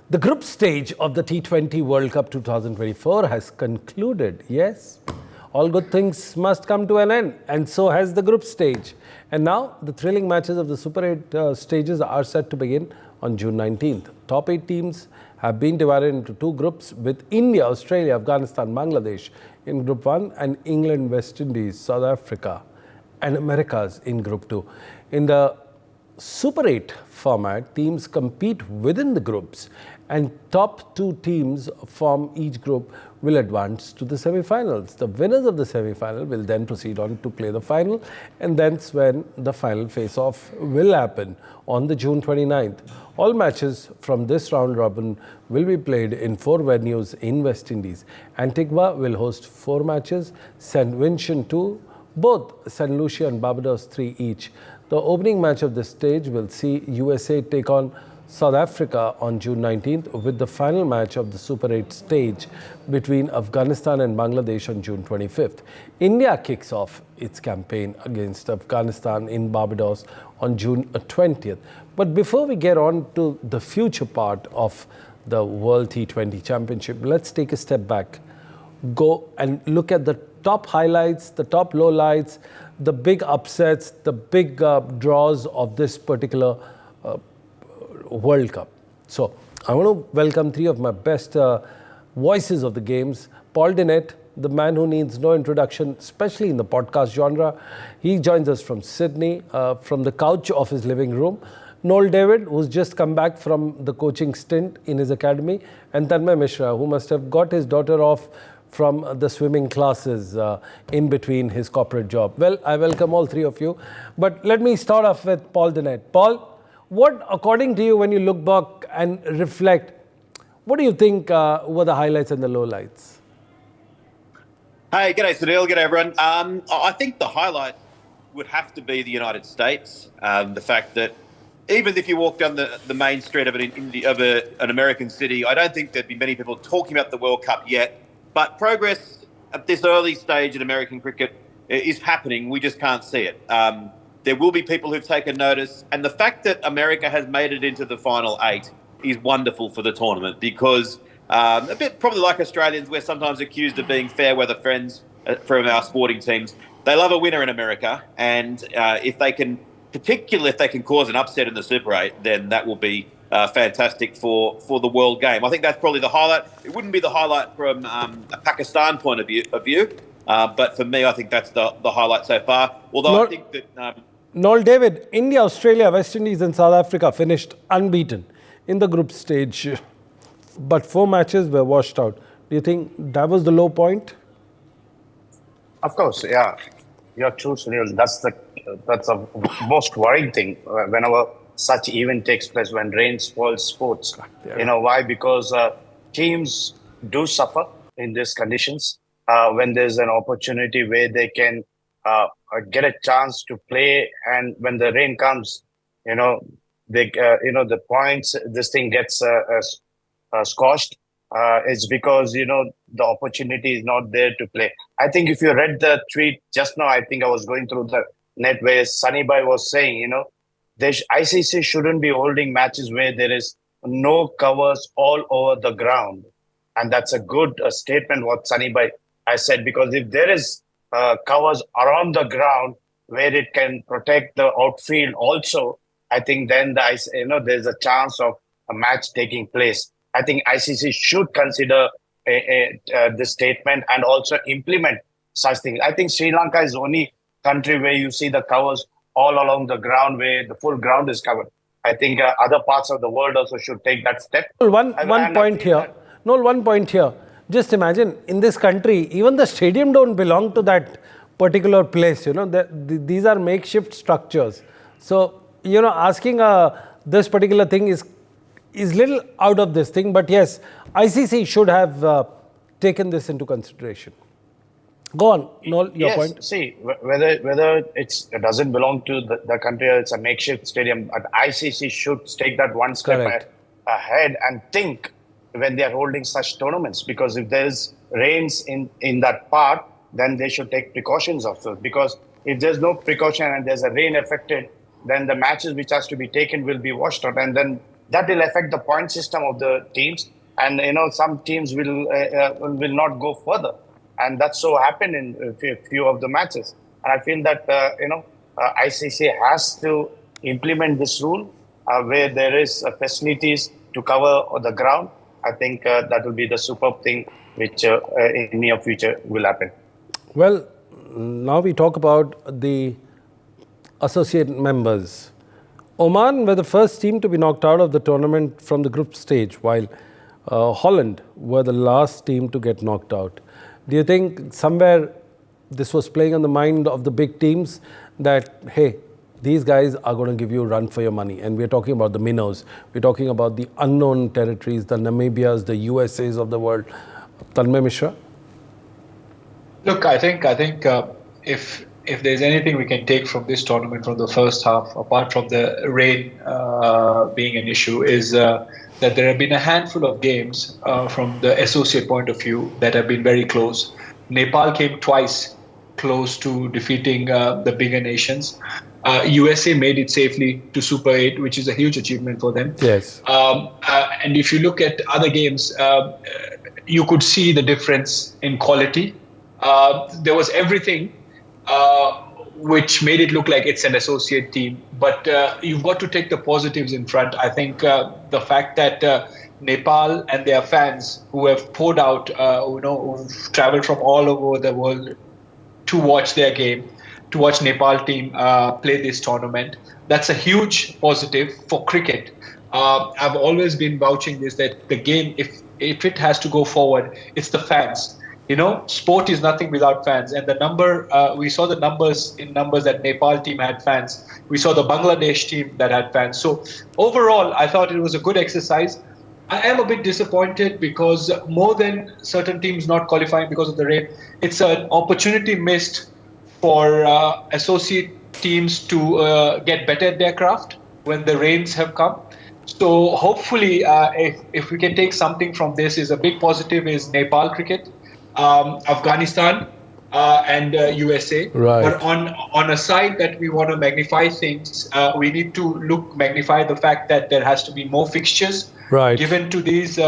The group stage of the T20 World Cup 2024 has concluded. Yes, all good things must come to an end, and so has the group stage. And now the thrilling matches of the Super 8 stages are set to begin on June 19th. Top 8 teams have been divided into two groups, with India, Australia, Afghanistan, Bangladesh in Group 1 and England, West Indies, South Africa and Americas in Group 2. In the Super 8 format, teams compete within the groups, and top two teams from each group will advance to the semi-finals. The winners of the semi-final will then proceed on to play the final, and that's when the final face-off will happen on the June 29th. All matches from this round robin will be played in 4 venues in West Indies. Antigua will host 4 matches, St. Vincent 2, both St. Lucia and Barbados 3 each. The opening match of this stage will see USA take on South Africa on June 19th, with the final match of the Super 8 stage between Afghanistan and Bangladesh on June 25th. India kicks off its campaign against Afghanistan in Barbados on June 20th. But before we get on to the future part of the World T20 Championship, let's take a step back, go and look at the top highlights, the top lowlights, the big upsets, the big draws of this particular World Cup. So I want to welcome 3 of my best voices of the games. Paul Dinette, the man who needs no introduction, especially in the podcast genre. He joins us from Sydney, from the couch of his living room. Noel David, who's just come back from the coaching stint in his academy. And Tanmay Mishra, who must have got his daughter off from the swimming classes in between his corporate job. Well, I welcome all 3 of you. But let me start off with Paul Dinette. Paul, what, according to you, when you look back and reflect, what do you think were the highlights and the lowlights? Hey, g'day Sunil, g'day everyone. I think the highlight would have to be the United States. The fact that even if you walk down the main street of an American city, I don't think there'd be many people talking about the World Cup yet. But progress at this early stage in American cricket is happening. We just can't see it. There will be people who've taken notice. And the fact that America has made it into the final 8 is wonderful for the tournament, because a bit probably like Australians, we're sometimes accused of being fair weather friends from our sporting teams. They love a winner in America. And if they can, particularly if they can cause an upset in the Super 8, then that will be fantastic for the world game. I think that's probably the highlight. It wouldn't be the highlight from a Pakistan point of view, but for me, I think that's the highlight so far. Although I think that... Noel David, India, Australia, West Indies and South Africa finished unbeaten in the group stage, but 4 matches were washed out. Do you think that was the low point? Of course, yeah. You're true, Sunil. That's the most worrying thing whenever such event takes place, when rain spoils sports. Yeah. You know why? Because teams do suffer in these conditions. When there's an opportunity where they can get a chance to play, and when the rain comes, the points, this thing gets squashed. It's because the opportunity is not there to play. I think if you read the tweet just now, I think I was going through the net where Sunny Bhai was saying, ICC shouldn't be holding matches where there is no covers all over the ground. And that's a good statement what Sunny Bhai has said, because if there is covers around the ground where it can protect the outfield also, I think then there's a chance of a match taking place. I think ICC should consider this statement and also implement such things. I think Sri Lanka is the only country where you see the covers all along the ground, where the full ground is covered. I think other parts of the world also should take that step. One point here. Just imagine, in this country, even the stadium don't belong to that particular place. These are makeshift structures. So, asking this particular thing is little out of this thing. But yes, ICC should have taken this into consideration. Go on, Noel, your point. See, whether it doesn't belong to the country or it's a makeshift stadium, but ICC should take that one step ahead and think when they are holding such tournaments. Because if there's rains in that part, then they should take precautions also. Because if there's no precaution and there's a rain affected, then the matches which has to be taken will be washed out, and then that will affect the point system of the teams, and some teams will not go further, and that's so happened in a few of the matches. And I feel that ICC has to implement this rule where there is facilities to cover the ground. I think that will be the superb thing which in near future will happen. Well, now we talk about the associate members. Oman were the first team to be knocked out of the tournament from the group stage, while Holland were the last team to get knocked out. Do you think somewhere this was playing on the mind of the big teams that, hey, these guys are going to give you a run for your money? And we're talking about the minnows. We're talking about the unknown territories, the Namibias, the USAs of the world. Tanmay Mishra? Look, I think if there's anything we can take from this tournament from the first half, apart from the rain being an issue, is that there have been a handful of games from the associate point of view that have been very close. Nepal came twice close to defeating the bigger nations. USA made it safely to Super 8, which is a huge achievement for them. Yes. And if you look at other games, you could see the difference in quality. There was everything which made it look like it's an associate team. But you've got to take the positives in front. I think the fact that Nepal and their fans who have poured out, who've traveled from all over the world to watch their game, to watch Nepal team play this tournament, that's a huge positive for cricket. I've always been vouching this, that the game, if it has to go forward, it's the fans. Sport is nothing without fans. And the number, we saw the numbers that Nepal team had fans. We saw the Bangladesh team that had fans. So overall, I thought it was a good exercise. I am a bit disappointed because more than certain teams not qualifying because of the rain, it's an opportunity missed for associate teams to get better at their craft when the rains have come. So hopefully, if we can take something from this, is a big positive is Nepal cricket, Afghanistan, and USA. Right. But on a side that we want to magnify things, we need to magnify the fact that there has to be more fixtures given to these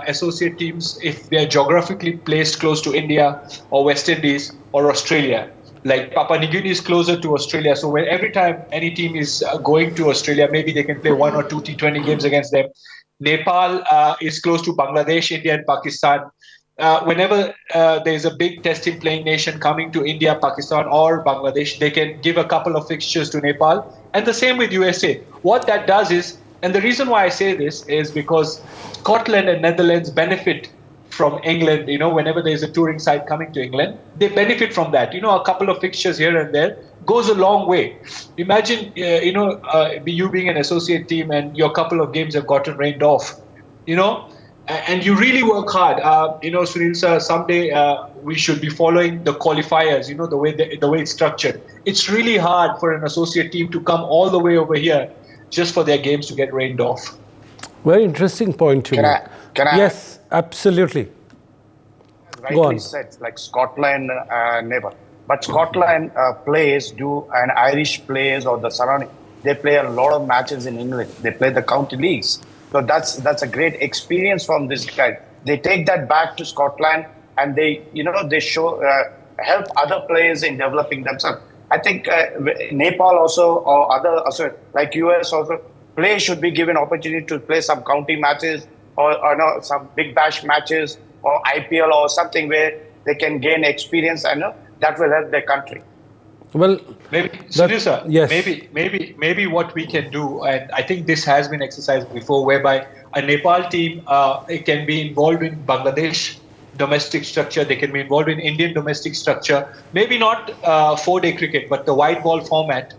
associate teams if they're geographically placed close to India or West Indies or Australia. Like Papua New Guinea is closer to Australia, so every time any team is going to Australia, maybe they can play 1 or 2 T20 games against them. Nepal is close to Bangladesh, India, and Pakistan. Whenever there's a big testing playing nation coming to India, Pakistan, or Bangladesh, they can give a couple of fixtures to Nepal. And the same with USA. What that does is, and the reason why I say this is because Scotland and Netherlands benefit from England, whenever there's a touring side coming to England, they benefit from that. A couple of fixtures here and there goes a long way. Imagine, you being an associate team and your couple of games have gotten rained off, and you really work hard. Sunil sir, someday we should be following the qualifiers, the way it's structured. It's really hard for an associate team to come all the way over here just for their games to get rained off. Very interesting point to me. Can I? Yes, absolutely. Rightly said, like Scotland, never. But Scotland players and Irish players or the surrounding, they play a lot of matches in England. They play the county leagues. So that's a great experience from this guy. They take that back to Scotland and they show help other players in developing themselves. I think Nepal also or other like US also, players should be given opportunity to play some county matches or some big bash matches or IPL or something where they can gain experience and that will help their country. Well, maybe, Sunil sir, yes. maybe what we can do, and I think this has been exercised before, whereby a Nepal team it can be involved in Bangladesh domestic structure, they can be involved in Indian domestic structure, maybe not 4-day cricket, but the white ball format.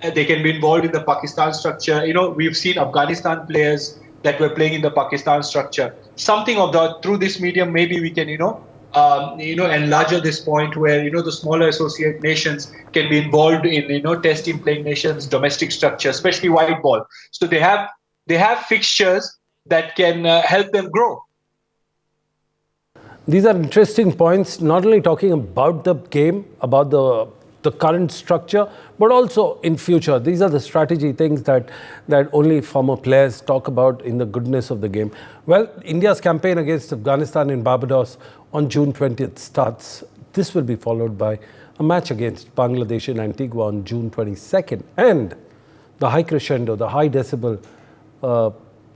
They can be involved in the Pakistan structure. We've seen Afghanistan players that were playing in the Pakistan structure. Something of that through this medium, maybe we can, enlarge this point where, the smaller associate nations can be involved in, test team playing nations, domestic structure, especially white ball. So they have fixtures that can help them grow. These are interesting points, not only talking about the game, about the the current structure, but also in future. These are the strategy things that only former players talk about in the goodness of the game. Well, India's campaign against Afghanistan in Barbados on June 20th starts. This will be followed by a match against Bangladesh in Antigua on June 22nd. And the high crescendo, the high decibel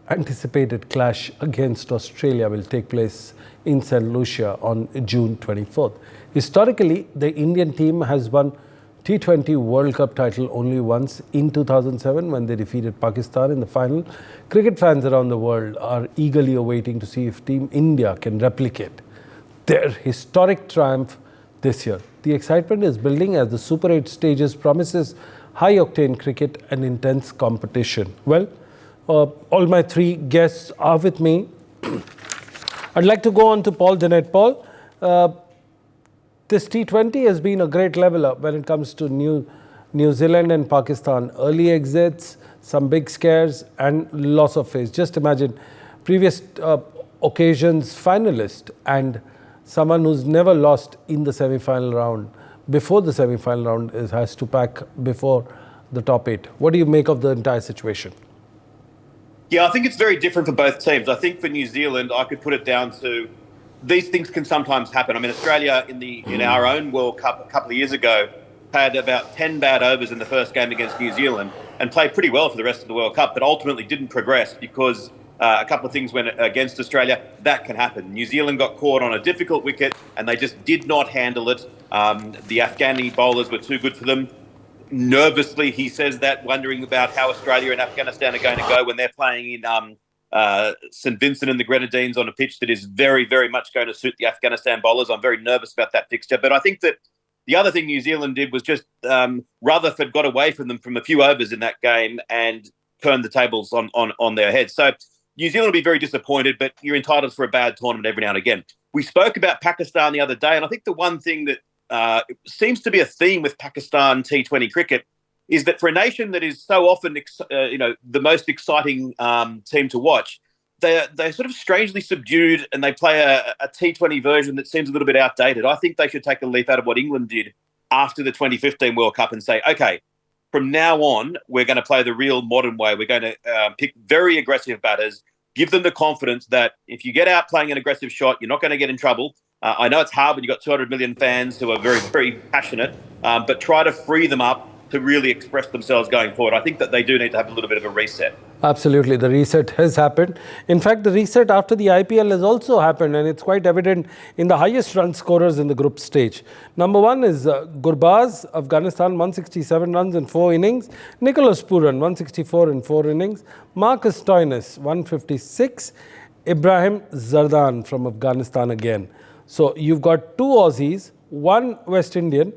anticipated clash against Australia will take place in St. Lucia on June 24th. Historically, the Indian team has won T20 World Cup title only once in 2007 when they defeated Pakistan in the final. Cricket fans around the world are eagerly awaiting to see if Team India can replicate their historic triumph this year. The excitement is building as the Super 8 stages promises high-octane cricket and intense competition. Well, all my three guests are with me. I'd like to go on to Paul Dennett. Paul, this T20 has been a great leveler when it comes to New Zealand and Pakistan. Early exits, some big scares, and loss of face. Just imagine previous occasions finalist and someone who's never lost in the semi-final round. Before the semi-final round has to pack before the top 8. What do you make of the entire situation? Yeah, I think it's very different for both teams. I think for New Zealand, I could put it down to these things can sometimes happen. I mean, Australia in our own World Cup a couple of years ago had about 10 bad overs in the first game against New Zealand and played pretty well for the rest of the World Cup, but ultimately didn't progress because a couple of things went against Australia. That can happen. New Zealand got caught on a difficult wicket and they just did not handle it. The Afghani bowlers were too good for them. Nervously, he says that, wondering about how Australia and Afghanistan are going to go when they're playing in St Vincent and the Grenadines on a pitch that is very, very much going to suit the Afghanistan bowlers. I'm very nervous about that fixture. But I think that the other thing New Zealand did was just Rutherford got away from them from a few overs in that game and turned the tables on their heads. So New Zealand will be very disappointed, but you're entitled for a bad tournament every now and again. We spoke about Pakistan the other day, and I think the one thing that seems to be a theme with Pakistan T20 cricket is that for a nation that is so often, the most exciting team to watch, they're sort of strangely subdued and they play a T20 version that seems a little bit outdated. I think they should take a leaf out of what England did after the 2015 World Cup and say, okay, from now on, we're going to play the real modern way. We're going to pick very aggressive batters, give them the confidence that if you get out playing an aggressive shot, you're not going to get in trouble. I know it's hard when you've got 200 million fans who are very, very passionate, but try to free them up to really express themselves going forward. I think that they do need to have a little bit of a reset. Absolutely. The reset has happened. In fact, the reset after the IPL has also happened, and it's quite evident in the highest run scorers in the group stage. Number one is Gurbaz, Afghanistan, 167 runs in 4 innings. Nicholas Puran, 164 in 4 innings. Marcus Stoinis, 156. Ibrahim Zardan from Afghanistan again. So you've got 2 Aussies, 1 West Indian,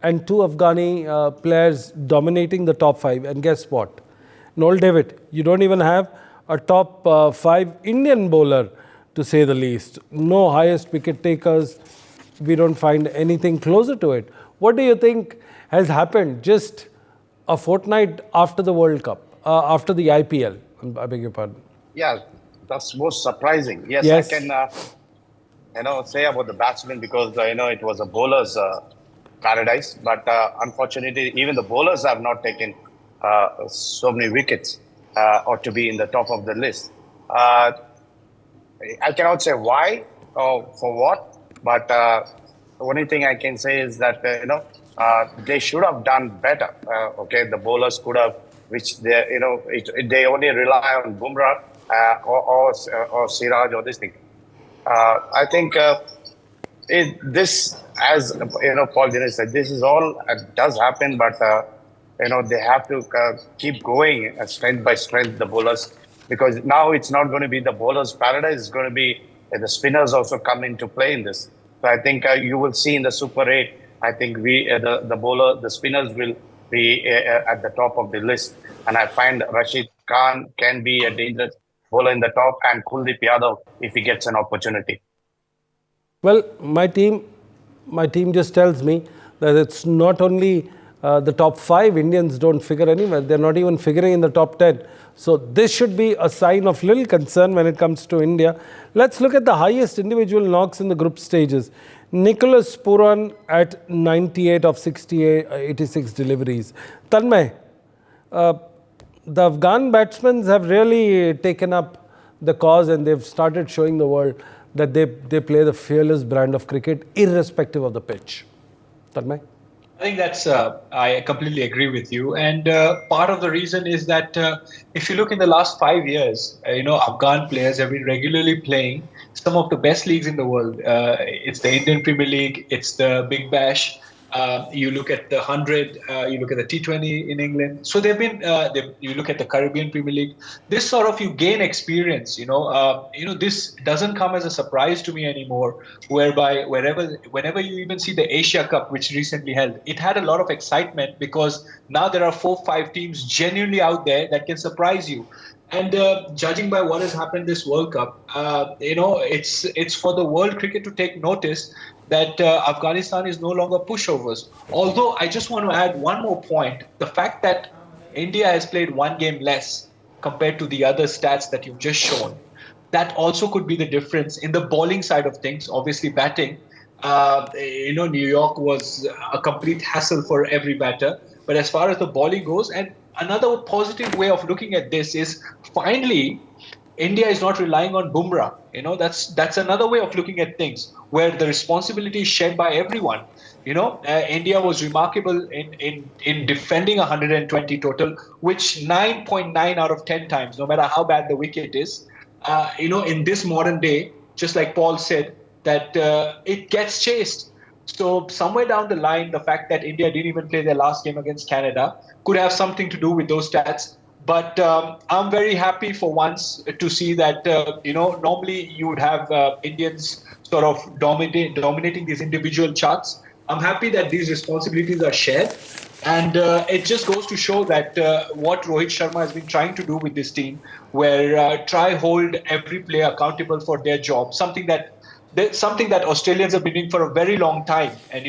and 2 Afghani players dominating the top 5. And guess what? Noel David, you don't even have a top 5 Indian bowler, to say the least. No highest wicket takers. We don't find anything closer to it. What do you think has happened just a fortnight after the World Cup, after the IPL? I beg your pardon. Yeah, that's most surprising. Yes. I can say about the batsmen because it was a bowler's paradise, but unfortunately even the bowlers have not taken so many wickets or to be in the top of the list. I cannot say why or for what, but the only thing I can say is that they should have done better. The bowlers could have, which they only rely on Bumrah or Siraj or this thing. I think this, as Paul Dennett said, this is all does happen, but they have to keep going strength by strength, the bowlers, because now it's not going to be the bowlers' paradise. It's going to be the spinners also come into play in this. So I think you will see in the Super 8. I think the spinners will be at the top of the list, and I find Rashid Khan can be a dangerous bowler in the top, and Kuldeep Yadav if he gets an opportunity. Well, my team just tells me that it's not only the top 5 Indians don't figure anywhere. They're not even figuring in the top 10. So this should be a sign of little concern when it comes to India. Let's look at the highest individual knocks in the group stages. Nicholas Puran at 98 of 86 deliveries. Tanmay, the Afghan batsmen have really taken up the cause and they've started showing the world that they play the fearless brand of cricket irrespective of the pitch. Tanmay? I think that's, I completely agree with you. And part of the reason is that if you look in the last 5 years, Afghan players have been regularly playing some of the best leagues in the world. It's the Indian Premier League, it's the Big Bash. You look at the 100, you look at the T20 in England. So they've been, you look at the Caribbean Premier League. This sort of, you gain experience, this doesn't come as a surprise to me anymore, whereby whenever you even see the Asia Cup, which recently held, it had a lot of excitement because now there are 4-5 teams genuinely out there that can surprise you. And judging by what has happened this World Cup, it's for the world cricket to take notice that Afghanistan is no longer pushovers. Although I just want to add one more point, the fact that India has played one game less compared to the other stats that you've just shown, that also could be the difference in the bowling side of things. Obviously batting, New York was a complete hassle for every batter. But as far as the bowling goes, and another positive way of looking at this is finally India is not relying on Bumrah. That's another way of looking at things where the responsibility is shared by everyone. India was remarkable in defending 120 total, which 9.9 out of 10 times, no matter how bad the wicket is, in this modern day, just like Paul said, that it gets chased. So somewhere down the line, the fact that India didn't even play their last game against Canada could have something to do with those stats. But I'm very happy for once to see that, normally you would have Indians sort of dominating these individual charts. I'm happy that these responsibilities are shared. And it just goes to show that what Rohit Sharma has been trying to do with this team, where try hold every player accountable for their job, something that Australians have been doing for a very long time. And,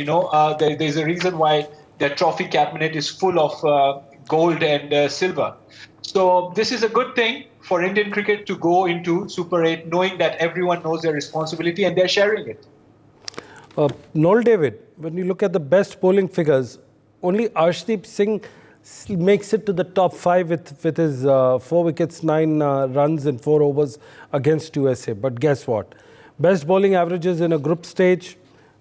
there's a reason why their trophy cabinet is full of gold and silver. So this is a good thing for Indian cricket to go into Super 8, knowing that everyone knows their responsibility and they're sharing it. Noel David, when you look at the best bowling figures, only Arshdeep Singh makes it to the top 5 with his 4 wickets, 9 runs in 4 overs against USA. But guess what? Best bowling averages in a group stage,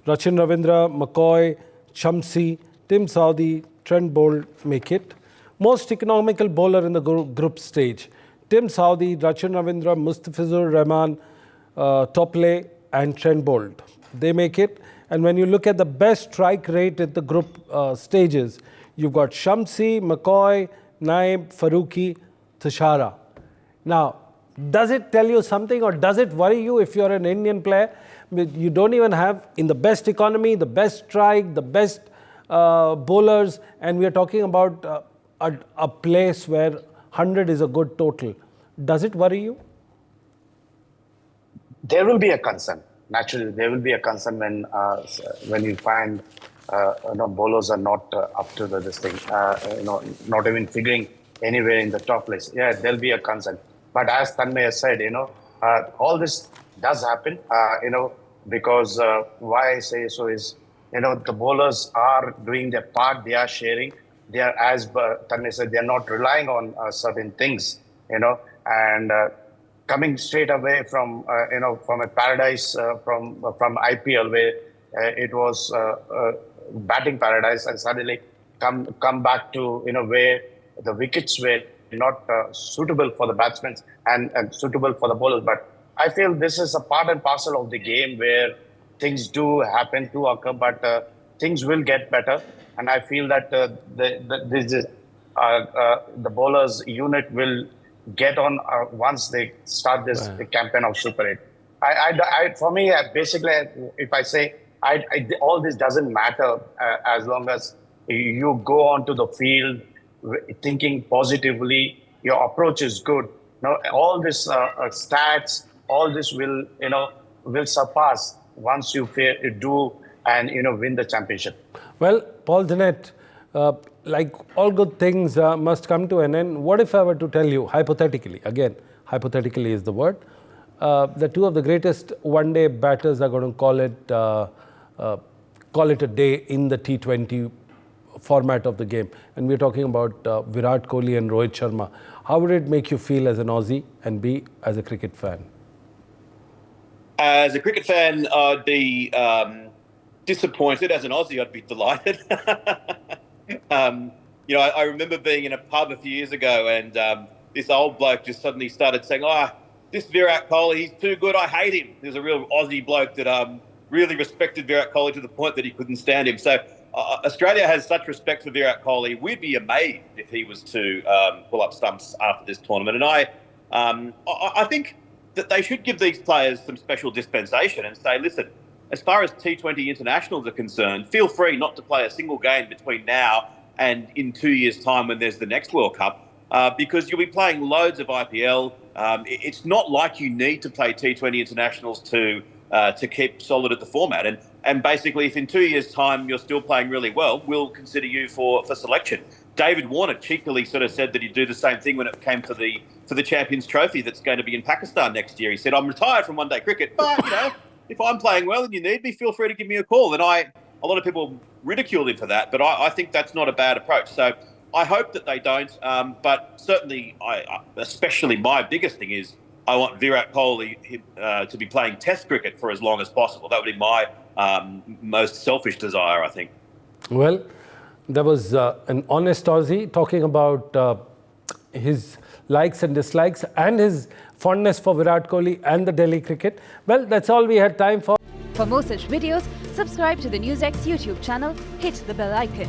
Rachin Ravindra, McCoy, Shamsi, Tim Southee, Trent Boult make it. Most economical bowler in the group stage, Tim Southee, Rachin Ravindra, Mustafizur Rahman, Topley and Trent Boult. They make it. And when you look at the best strike rate at the group stages, you've got Shamsi, McCoy, Naib, Farooqi, Thashara. Now, does it tell you something or does it worry you if you're an Indian player? You don't even have, in the best economy, the best strike, the best bowlers, and we are talking about a place where 100 is a good total. Does it worry you? There will be a concern. Naturally, there will be a concern when you find bowlers are not up to this thing, not even figuring anywhere in the top place. Yeah, there'll be a concern. But as Tanmay has said, all this does happen, because why I say so is, the bowlers are doing their part, they are sharing. They are, as Tanmay said, they are not relying on certain things, and coming straight away from a paradise from IPL where it was batting paradise, and suddenly come back to where the wickets were not suitable for the batsmen and suitable for the bowlers. But I feel this is a part and parcel of the game where things do happen to occur, but things will get better. And I feel that the bowlers unit will get on once they start this campaign of Super 8. For me, basically, if I say all this doesn't matter as long as you go onto the field thinking positively, your approach is good. All this stats, all this will surpass once you do and win the championship. Well, Paul Dennett, Like all good things must come to an end. What if I were to tell you, hypothetically, again, hypothetically is the word, the two of the greatest one-day batters are going to call it a day in the T20 format of the game. And we're talking about Virat Kohli and Rohit Sharma. How would it make you feel as an Aussie and B, as a cricket fan? As a cricket fan, I'd be disappointed. As an Aussie, I'd be delighted. I remember being in a pub a few years ago and this old bloke just suddenly started saying, this Virat Kohli, he's too good, I hate him. There's a real Aussie bloke that really respected Virat Kohli to the point that he couldn't stand him. So Australia has such respect for Virat Kohli. We'd be amazed if he was to pull up stumps after this tournament. And I think that they should give these players some special dispensation and say, listen, as far as T20 internationals are concerned, feel free not to play a single game between now and in 2 years' time when there's the next World Cup, because you'll be playing loads of IPL. It's not like you need to play T20 internationals to keep solid at the format. And basically, if in 2 years' time you're still playing really well, we'll consider you for selection. David Warner cheekily sort of said that he'd do the same thing when it came to the Champions Trophy that's going to be in Pakistan next year. He said, I'm retired from one-day cricket, but, if I'm playing well and you need me, feel free to give me a call. And a lot of people ridiculed him for that, but I think that's not a bad approach. So I hope that they don't. But certainly, especially my biggest thing is I want Virat Kohli to be playing Test cricket for as long as possible. That would be my most selfish desire, I think. Well, there was an honest Aussie talking about his likes and dislikes and his fondness for Virat Kohli and the Delhi cricket. Well, that's all we had time for. For more such videos, subscribe to the NewsX YouTube channel, hit the bell icon.